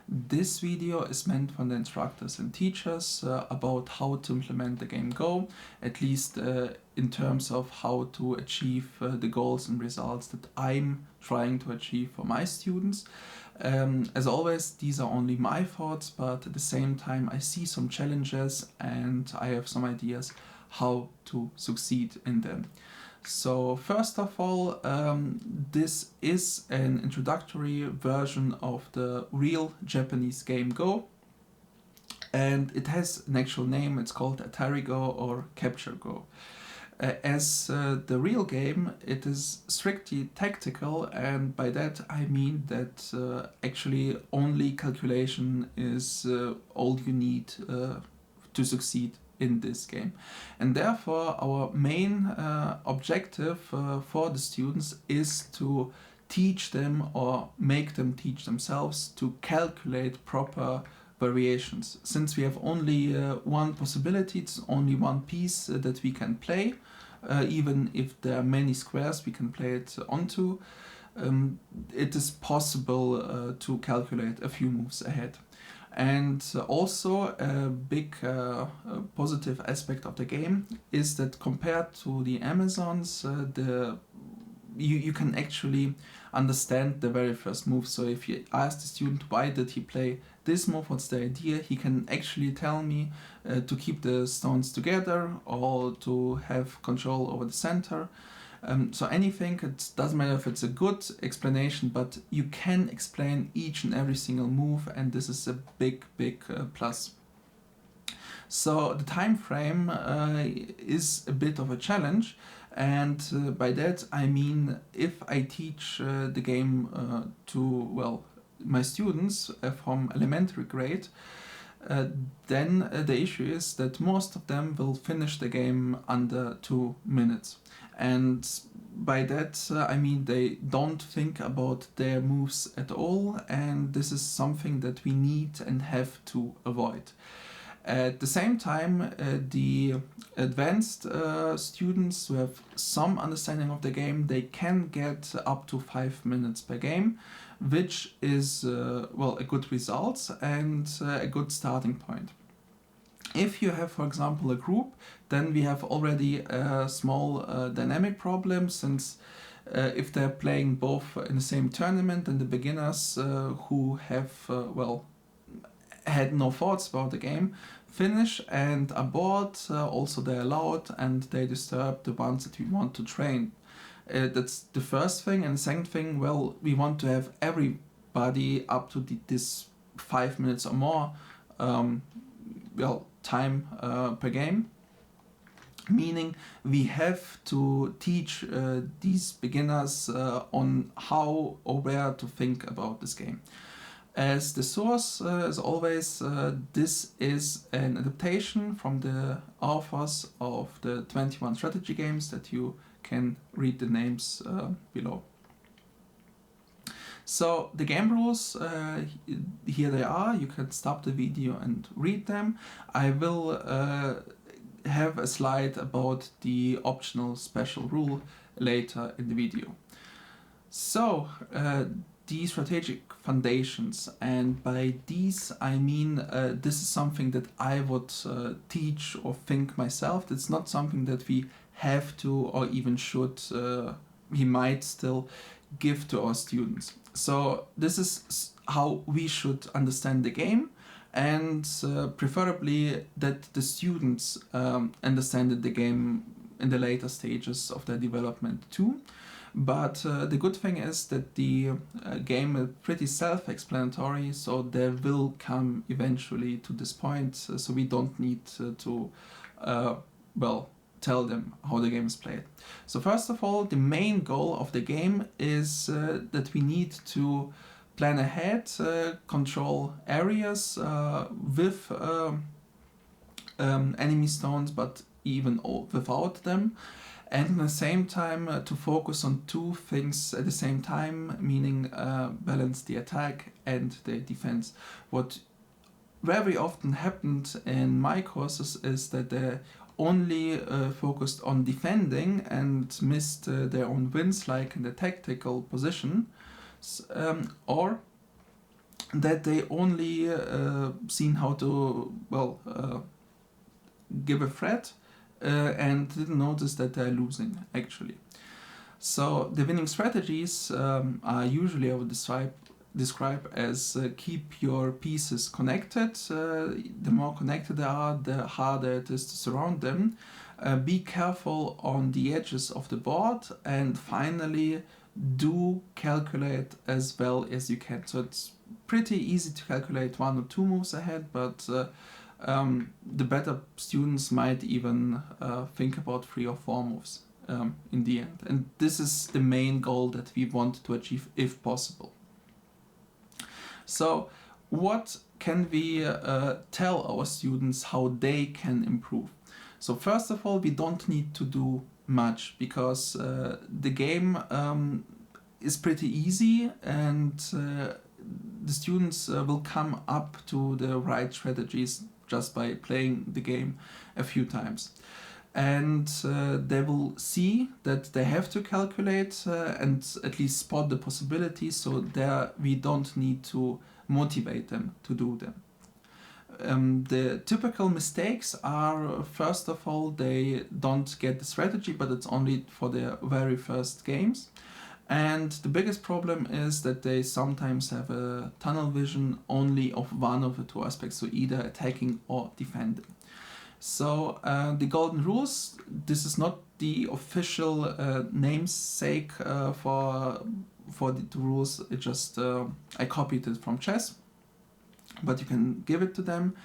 This video is meant for the instructors and teachers about how to implement the game Go, at least in terms of how to achieve the goals and results that I'm trying to achieve for my students. As always, these are only my thoughts, but at the same time I see some challenges and I have some ideas how to succeed in them. So first of all, this is an introductory version of the real Japanese game Go, and it has an actual name. It's called Atari Go or Capture Go. As the real game, it is strictly tactical, and by that I mean that actually only calculation is all you need to succeed in this game. And therefore our main objective for the students is to teach them or make them teach themselves to calculate proper variations. Since we have only one possibility, it's only one piece that we can play, even if there are many squares we can play it onto, it is possible to calculate a few moves ahead. And also a big positive aspect of the game is that compared to the Amazons, you can actually understand the very first move. So if you ask the student why did he play this move, what's the idea, he can actually tell me to keep the stones together or to have control over the center. So anything, it doesn't matter if it's a good explanation, but you can explain each and every single move, and this is a big plus. So the time frame is a bit of a challenge, and by that I mean if I teach the game to my students from elementary grade, then the issue is that most of them will finish the game under 2 minutes. And by that I mean they don't think about their moves at all, and this is something that we need and have to avoid. At the same time, the advanced students who have some understanding of the game, they can get up to 5 minutes per game, which is a good result and a good starting point. If you have, for example, a group, then we have already a small dynamic problem, since if they're playing both in the same tournament, then the beginners who have had no thoughts about the game finish and are bored, also they're allowed, and they disturb the ones that we want to train. That's the first thing. And the second thing, we want to have everybody up to this 5 minutes or more time per game, meaning we have to teach these beginners on how or where to think about this game. As the source, as always, this is an adaptation from the authors of the 21 strategy games that you can read the names below. So the game rules, here they are. You can stop the video and read them. I will have a slide about the optional special rule later in the video. So the strategic foundations, and by these I mean this is something that I would teach or think myself. It's not something that we have to or even should, we might still give to our students. So this is how we should understand the game, and preferably that the students understand the game in the later stages of their development too. But the good thing is that the game is pretty self-explanatory, so they will come eventually to this point, so we don't need to tell them how the game is played. So first of all, the main goal of the game is that we need to plan ahead, control areas with enemy stones, but even without them. And at the same time to focus on two things at the same time, meaning balance the attack and the defense. What very often happened in my courses is that they only focused on defending and missed their own wins, like in the tactical position, or that they only seen how to give a threat and didn't notice that they're losing actually. So the winning strategies are usually I would describe as keep your pieces connected. The more connected they are, the harder it is to surround them. Be careful on the edges of the board, and finally do calculate as well as you can. So it's pretty easy to calculate 1 or 2 moves ahead, but the better students might even think about 3 or 4 moves in the end. And this is the main goal that we want to achieve if possible. So what can we tell our students how they can improve? So first of all, we don't need to do much because the game is pretty easy, and the students will come up to the right strategies just by playing the game a few times. And they will see that they have to calculate and at least spot the possibilities, so there we don't need to motivate them to do them. The typical mistakes are, first of all, they don't get the strategy, but it's only for their very first games. And the biggest problem is that they sometimes have a tunnel vision only of one of the 2 aspects, so either attacking or defending. So the golden rules, this is not the official namesake for the 2 rules. It just I copied it from chess, but you can give it to them.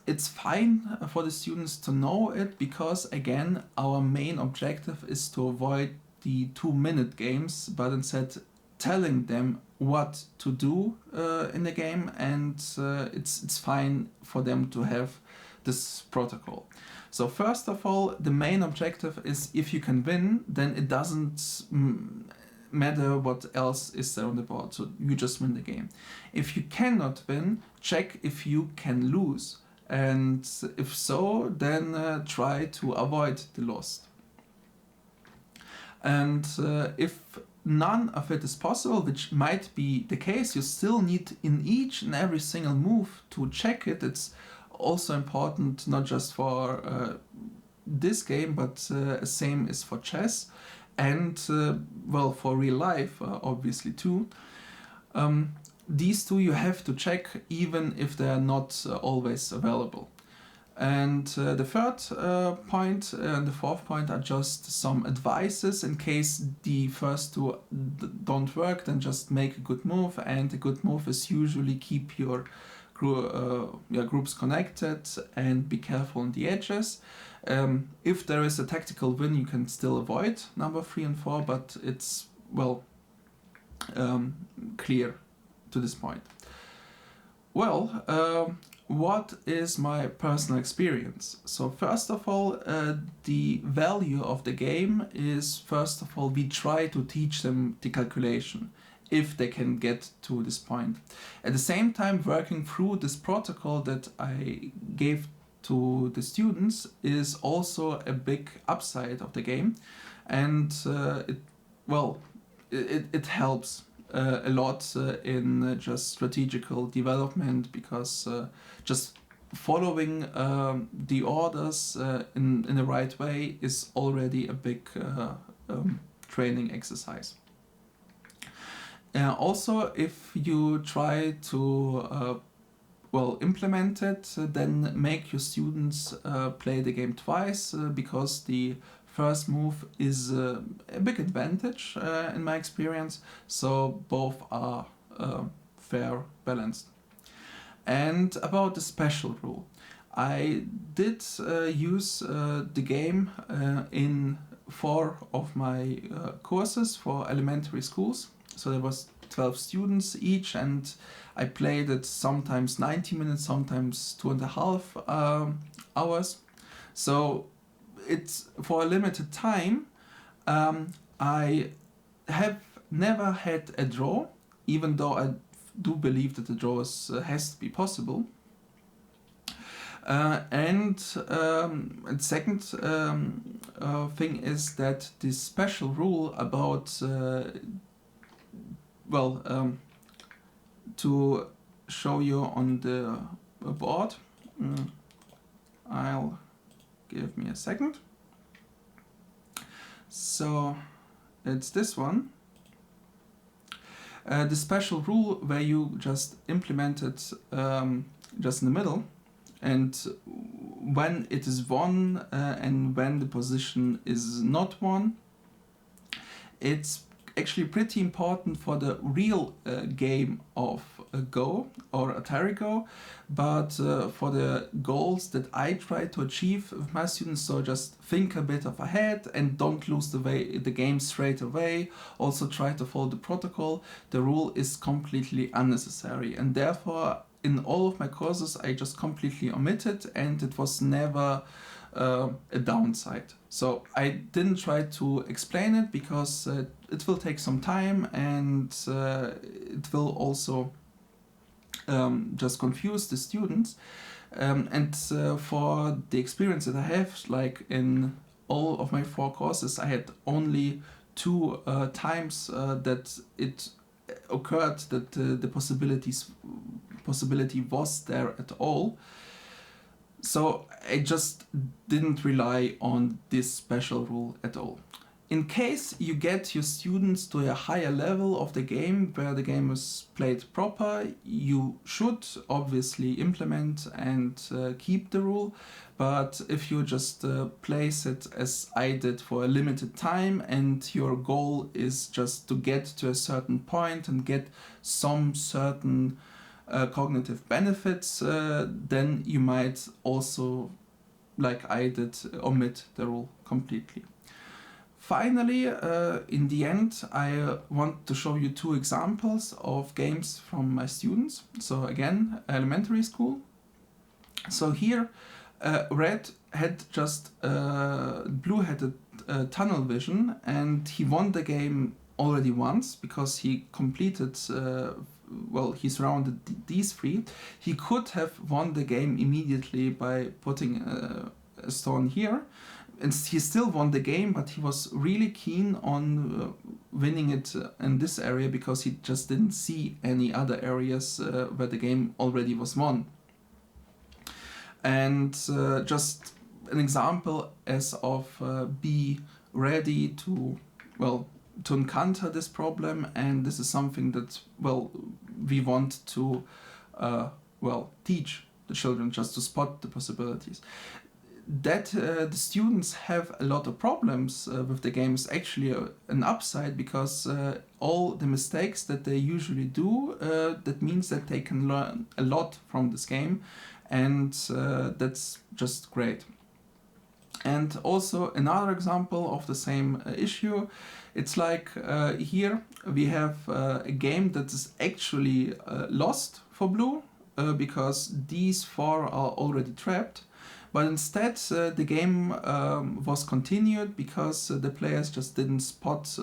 It's fine for the students to know it because, again, our main objective is to avoid the 2-minute games, but instead telling them what to do in the game, and it's fine for them to have this protocol. So first of all, the main objective is if you can win, then it doesn't matter what else is there on the board, so you just win the game. If you cannot win, check if you can lose, and if so, then try to avoid the loss. And if none of it is possible, which might be the case, you still need in each and every single move to check it. It's also important not just for this game, but same is for chess and for real life obviously too. These 2 you have to check even if they are not always available. And the third point and the fourth point are just some advices in case the first 2 don't work. Then just make a good move, and a good move is usually keep your groups connected and be careful on the edges. If there is a tactical win, you can still avoid number 3 and 4, but it's clear to this point. What is my personal experience? So first of all, the value of the game is, first of all, we try to teach them the calculation if they can get to this point. At the same time, working through this protocol that I gave to the students is also a big upside of the game, and it helps a lot in just strategical development, because just following the orders in the right way is already a big training exercise. Also, if you try to implement it, then make your students play the game twice, because the first move is a big advantage in my experience, so both are fair, balanced. And about the special rule, I did use the game in 4 of my courses for elementary schools. So there was 12 students each, and I played it sometimes 90 minutes, sometimes 2.5 hours. So it's for a limited time. I have never had a draw, even though I do believe that the draw has to be possible. And second thing is that this special rule about to show you on the board. I'll give me a second. So it's this one. The special rule where you just implement it just in the middle, and when it is won and when the position is not won. It's actually pretty important for the real game of Go or Atari Go, but for the goals that I try to achieve with my students, so just think a bit of ahead and don't lose the game straight away. Also try to follow the protocol. The rule is completely unnecessary, and therefore in all of my courses I just completely omit it, and it was never a downside. So I didn't try to explain it because it will take some time, and it will also just confuse the students. And for the experience that I have, like in all of my 4 courses, I had only 2 times that it occurred that the possibility was there at all. So I just didn't rely on this special rule at all. In case you get your students to a higher level of the game where the game is played proper, you should obviously implement and keep the rule. But if you just place it as I did for a limited time, and your goal is just to get to a certain point and get some certain cognitive benefits, then you might also, like I did, omit the rule completely. Finally, in the end, I want to show you 2 examples of games from my students. So again, elementary school. So here, Red had just, Blue had a tunnel vision, and he won the game already once because he completed he surrounded these 3. He could have won the game immediately by putting a stone here, and he still won the game, but he was really keen on winning it in this area because he just didn't see any other areas where the game already was won. And just an example as of be ready to encounter this problem, and this is something that we want to teach the children, just to spot the possibilities. That the students have a lot of problems with the game is actually an upside, because all the mistakes that they usually do, that means that they can learn a lot from this game, and that's just great. And also another example of the same issue, it's like here we have a game that is actually lost for Blue because these 4 are already trapped, but instead the game was continued because the players just didn't spot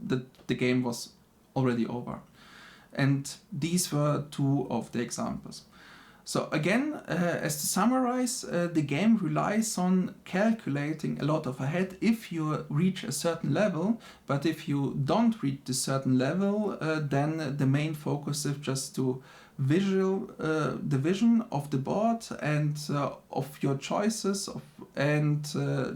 that the game was already over. And these were 2 of the examples. So again, as to summarize, the game relies on calculating a lot of ahead if you reach a certain level, but if you don't reach a certain level, then the main focus is just to the vision of the board and of your choices, and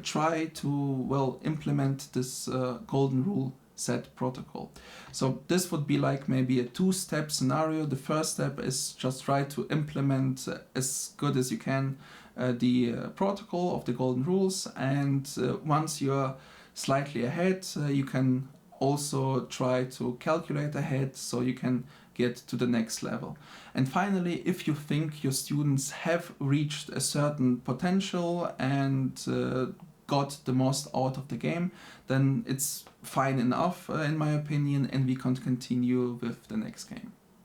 try to implement this golden rule set protocol. So this would be like maybe a 2-step scenario. The first step is just try to implement as good as you can the protocol of the golden rules, and once you're slightly ahead, you can also try to calculate ahead so you can get to the next level. And finally, if you think your students have reached a certain potential and got the most out of the game, then it's fine enough in my opinion, and we can continue with the next game.